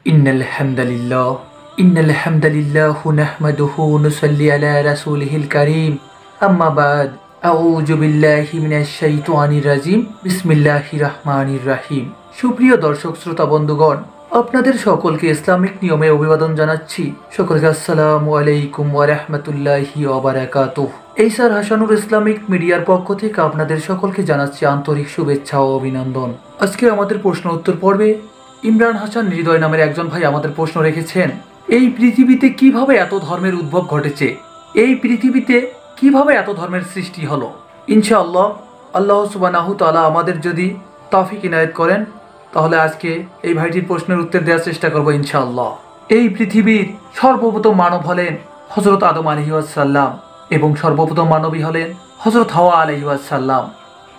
ইন্নাল হামদালিল্লাহ ইন্নাল হামদালিল্লাহু নাহমাদুহু ওয়া নুসাল্লি আলা রাসূলিহিল কারীম আম্মা বাদ আউযু বিল্লাহি মিনাশ শাইতানির রাজিম বিসমিল্লাহির রহমানির রহিম। সুপ্রিয় দর্শক শ্রোতা বন্ধুগণ, আপনাদের সকলকে ইসলামিক নিয়মে অভিবাদন জানাচ্ছি। সকলকে আসসালামু আলাইকুম ওয়া রাহমাতুল্লাহি ওয়া বারাকাতুহু। এইসার হাসানুর ইসলামিক মিডিয়ার পক্ষ থেকে আপনাদের সকলকে জানাচ্ছি আন্তরিক শুভেচ্ছা ও অভিনন্দন। আজকে আমাদের প্রশ্ন উত্তর পর্বে ইমরান হাসান হৃদয় নামের একজন ভাই আমাদের প্রশ্ন রেখেছেন, এই পৃথিবীতে কিভাবে এত ধর্মের উদ্ভব ঘটেছে, এই পৃথিবীতে কিভাবে এত ধর্মের সৃষ্টি হলো। ইনশাআল্লাহ আল্লাহ সুবহানাহু তাআলা আমাদের যদি তৌফিক ইনায়েত করেন তাহলে আজকে এই ভাইটির প্রশ্নের উত্তর দেওয়ার চেষ্টা করব ইনশাআল্লাহ। এই পৃথিবীর সর্বপ্রথম মানব হলেন হযরত আদম আলাইহিস সালাম এবং সর্বপ্রথম মানবী হলেন হযরত হাওয়া আলাইহিস সালাম।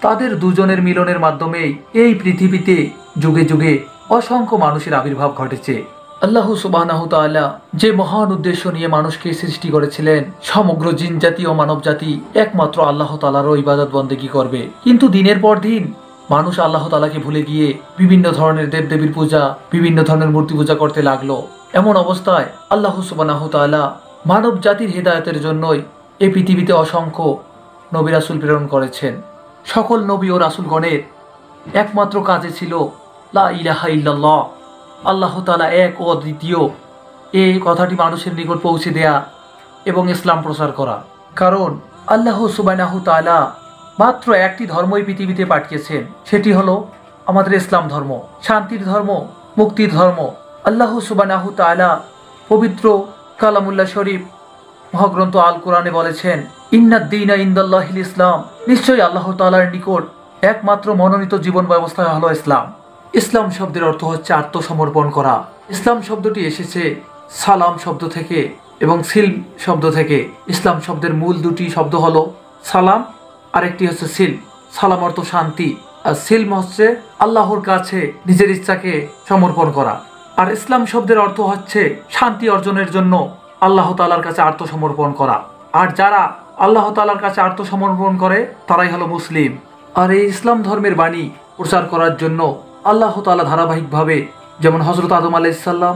তাদের দুজনের মিলনের মাধ্যমেই এই পৃথিবীতে যুগে যুগে অসংখ্য মানুষের আবির্ভাব ঘটেছে। আল্লাহ সুবহানাহু তাআলা যে মহান উদ্দেশ্য নিয়ে মানুষকে সৃষ্টি করেছিলেন, সমগ্র জিন জাতি ও মানব জাতি একমাত্র আল্লাহ তাআলারও ইবাদত বন্দেগী করবে, কিন্তু দিনের পর দিন মানুষ আল্লাহ তাআলাকে ভুলে গিয়ে বিভিন্ন ধরনের দেবদেবীর পূজা, বিভিন্ন ধরনের মূর্তি পূজা করতে লাগলো। এমন অবস্থায় আল্লাহ সুবহানাহু তাআলা মানব জাতির হেদায়েতের জন্যই এই পৃথিবীতে অসংখ্য নবী রাসূল প্রেরণ করেছেন। সকল নবী ও রাসূলগণের একমাত্র কাজে ছিল লা ইলাহা ইল্লাল্লাহ, আল্লাহ তাআলা এক ও দ্বিতীয়, এই কথাটি মানুষের নিকট পৌঁছে দেয়া এবং ইসলাম প্রচার করা। কারণ আল্লাহ সুবহানাহু তাআলা মাত্র একটি ধর্মই পৃথিবীতে পাঠিয়েছেন, সেটি হলো আমাদের ইসলাম ধর্ম, শান্তির ধর্ম, মুক্তির ধর্ম। আল্লাহ সুবহানাহু তাআলা পবিত্র কালামুল্লাহ শরীফ মহাগ্রন্থ আল কোরআনে বলেছেন, ইন্নাদ দীনা ইনদাল্লাহিল ইসলাম, নিশ্চয়ই আল্লাহ তাআলার নিকট একমাত্র মনোনীত জীবন ব্যবস্থা হলো ইসলাম। ইসলাম শব্দের অর্থ হচ্ছে আত্মসমর্পণ করা। ইসলাম শব্দটি এসেছে সালাম শব্দ থেকে এবং সিলম শব্দ থেকে। ইসলাম শব্দের মূল দুটি শব্দ হলো সালাম আর একটি হচ্ছে সিলম। সালাম অর্থ শান্তি আর সিলম হচ্ছে আল্লাহর কাছে নিজের ইচ্ছাকে সমর্পণ করা। আর ইসলাম শব্দের অর্থ হচ্ছে শান্তি অর্জনের জন্য আল্লাহ তাআলার কাছে আত্মসমর্পণ করা। আর যারা আল্লাহ তাআলার কাছে আত্মসমর্পণ করে তারাই হলো মুসলিম। আর এই ইসলাম ধর্মের বাণী প্রচার করার জন্য আল্লাহ তাআলা ধারাবাহিকভাবে যেমন হযরত আদম আলাইহিস সালাম,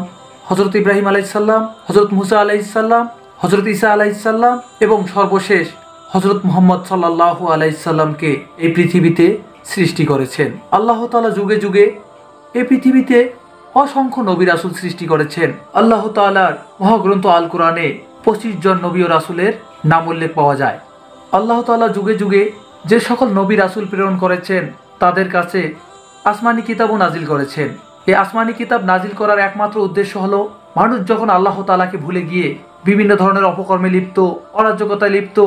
হযরত ইব্রাহিম আলাইহিস সালাম, হযরত মুসা আলাইহিস সালাম, হযরত ঈসা আলাইহিস সালাম এবং সর্বশেষ হযরত মুহাম্মদ সাল্লাল্লাহু আলাইহি সাল্লামকে এই পৃথিবীতে সৃষ্টি করেছেন। আল্লাহ তাআলা যুগে যুগে এই পৃথিবীতে অসংখ্য নবী রাসূল সৃষ্টি করেছেন। আল্লাহ তাআলার মহাগ্রন্থ আল কোরআনে 25 জন নবী ও রাসূলের নাম উল্লেখ পাওয়া যায়। আল্লাহ তাআলা যুগে যুগে যে সকল নবী রাসূল প্রেরণ করেছেন তাদের কাছে আসমানি কিতাবও নাজিল করেছেন। এই আসমানি কিতাব নাজিল করার একমাত্র উদ্দেশ্য হলো মানুষ যখন আল্লাহ তাআলাকে ভুলে গিয়ে বিভিন্ন ধরনের অপকর্মে লিপ্ত, অরাজকতায় লিপ্ত,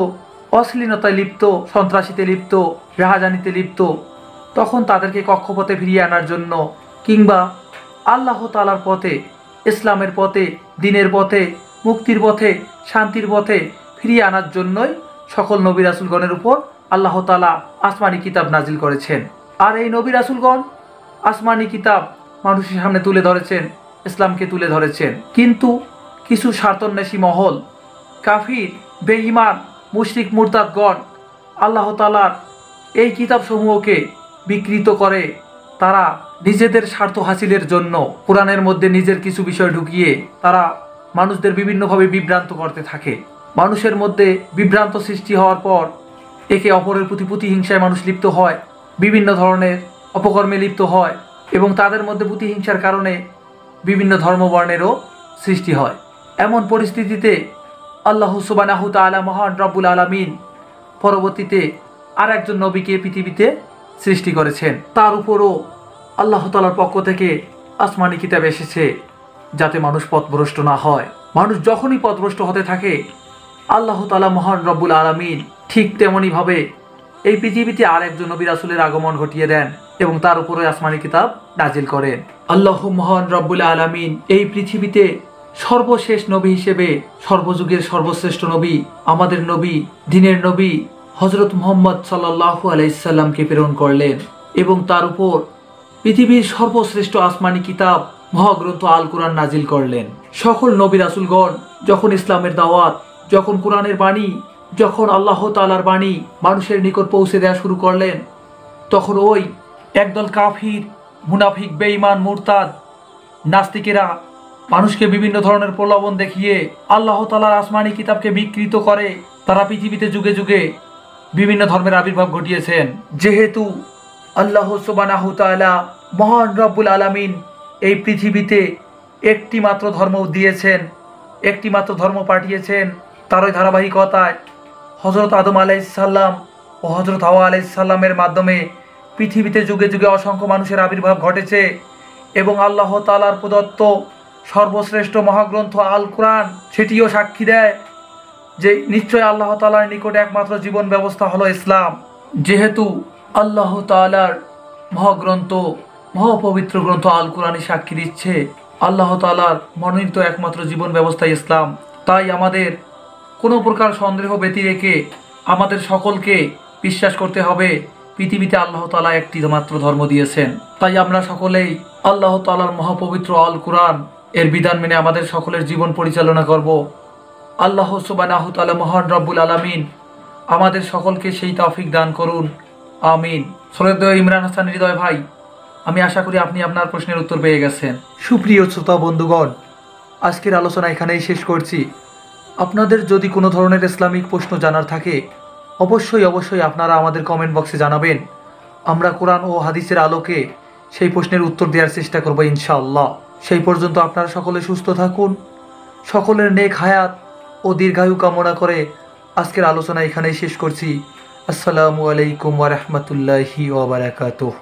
অশ্লীলতায় লিপ্ত, সন্ত্রাসীতে লিপ্ত, রাহাজানিতে লিপ্ত, তখন তাদেরকে কক্ষপথে ফিরিয়ে আনার জন্য কিংবা আল্লাহ তাআলার পথে, ইসলামের পথে, দ্বীনের পথে, মুক্তির পথে, শান্তির পথে ফিরিয়ে আনার জন্যই সকল নবী রাসূলগণের উপর আল্লাহ তাআলা আসমানি কিতাব নাজিল করেছেন। আর এই নবী রাসূলগণ আসমানি কিতাব মানুষের সামনে তুলে ধরেছেন, ইসলামকে তুলে ধরেছেন। কিন্তু কিছু স্বার্থান্বেষী মহল, কাফির, বেঈমান, মুশরিক, মুরতাদগণ আল্লাহ তাআলার এই কিতাবসমূহকে বিকৃত করে তারা নিজেদের স্বার্থ হাসিলের জন্য কোরআনের মধ্যে নিজের কিছু বিষয় ঢুকিয়ে তারা মানুষদের বিভিন্নভাবে বিভ্রান্ত করতে থাকে। মানুষের মধ্যে বিভ্রান্ত সৃষ্টি হওয়ার পর একে অপরের প্রতি প্রতিহিংসায় মানুষ লিপ্ত হয়, বিভিন্ন ধরনের অপকর্মে লিপ্ত হয় এবং তাদের মধ্যে প্রতিহিংসার কারণে বিভিন্ন ধর্মবর্ণেরও সৃষ্টি হয়। এমন পরিস্থিতিতে আল্লাহ সুবহানাহু তাআলা মহান রব্বুল আলামিন পরবর্তীতে আর একজন নবীকে পৃথিবীতে সৃষ্টি করেছেন। তার উপরও আল্লাহ তাআলার পক্ষ থেকে আসমানি কিতাব এসেছে যাতে মানুষ পথভ্রষ্ট না হয়। মানুষ যখনই পথভ্রষ্ট হতে থাকে আল্লাহ তাআলা মহান রব্বুল আলামিন ঠিক তেমনইভাবে এই পৃথিবীতে আর একজন নবী রাসূলের আগমন ঘটিয়ে দেন এবং তার উপরে আসমানি কিতাব নাজিল করেন। আল্লাহ মহান রব্বুল আলামিন এই পৃথিবীতে সর্বশেষ নবী হিসেবে সর্বযুগের সর্বশ্রেষ্ঠ নবী, আমাদের নবী, দ্বীনের নবী হযরত মুহাম্মদ সাল্লাল্লাহু আলাইহি সাল্লামকে প্রেরণ করলেন এবং তার উপর পৃথিবীর সর্বশ্রেষ্ঠ আসমানি কিতাব মহাগ্রন্থ আল কোরআন নাজিল করলেন। সকল নবী রাসূলগণ যখন ইসলামের দাওয়াত, যখন কোরআনের বাণী, যখন আল্লাহ তাআলার বাণী মানুষের নিকট পৌঁছে দেওয়া শুরু করলেন, তখন ওই একদল কাফির, মুনাফিক, বেঈমান, মুরতাদ নাস্তিকেরা মানুষকে বিভিন্ন ধরনের প্রলোভন দেখিয়ে আল্লাহ তাআলার আসমানি কিতাবকে বিকৃত করে তারা পৃথিবীতে যুগে যুগে বিভিন্ন ধর্মের আবির্ভাব ঘটিয়েছেন। যেহেতু আল্লাহ সুবহানাহু তাআলা মহান রব্বুল আলামিন এই পৃথিবীতে একটি মাত্র ধর্ম দিয়েছেন, একটি মাত্র ধর্ম পাঠিয়েছেন, তারই ধারাবাহিকতায় হযরত আদম আলাইহিস সালাম ও হযরত হাওয়া আলাইহিস সালামের মাধ্যমে পৃথিবীতে যুগে যুগে অসংখ্য মানুষের আবির্ভাব ঘটেছে এবং আল্লাহ তাআলার প্রদত্ত সর্বশ্রেষ্ঠ মহাগ্রন্থ আল কোরআন সেটিও সাক্ষী দেয় যে নিশ্চয় আল্লাহ তাআলার নিকটে একমাত্র জীবন ব্যবস্থা হলো ইসলাম। যেহেতু আল্লাহ তাআলার মহাগ্রন্থ মহাপবিত্র গ্রন্থ আল কোরআনই সাক্ষী দিচ্ছে আল্লাহ তাআলার মনোনীত একমাত্র জীবন ব্যবস্থা ইসলাম, তাই আমাদের কোনো প্রকার সন্দেহ ব্যতি রেখে আমাদের সকলকে বিশ্বাস করতে হবে পৃথিবীতে আল্লাহ তাআলা একটি মাত্র ধর্ম দিয়েছেন। তাই আমরা সকলেই আল্লাহ তাআলার মহাপবিত্র আল কোরআন এর বিধান মেনে আমাদের সকলের জীবন পরিচালনা করব। আল্লাহ সুবহানাহু তাআলা মহান রব্বুল আলামিন আমাদের সকলকে সেই তৌফিক দান করুন, আমিন। শ্রদ্ধেয় ইমরান হাসান হৃদয় ভাই, আমি আশা করি আপনি আপনার প্রশ্নের উত্তর পেয়ে গেছেন। সুপ্রিয় শ্রোতা বন্ধুগণ, আজকের আলোচনা এখানেই শেষ করছি। আপনাদের যদি কোনো ধরনের ইসলামিক প্রশ্ন জানার থাকে অবশ্যই আপনারা আমাদের কমেন্ট বক্সে জানাবেন। আমরা কোরআন ও হাদিসের আলোকে সেই প্রশ্নের উত্তর দেওয়ার চেষ্টা করব ইনশাআল্লাহ। সেই পর্যন্ত আপনারা সকলে সুস্থ থাকুন, সকলের নেক হায়াত ও দীর্ঘায়ু কামনা করে আজকের আলোচনা এখানেই শেষ করছি। আসসালামু আলাইকুম ওয়া রাহমাতুল্লাহি ওয়া বারাকাতুহু।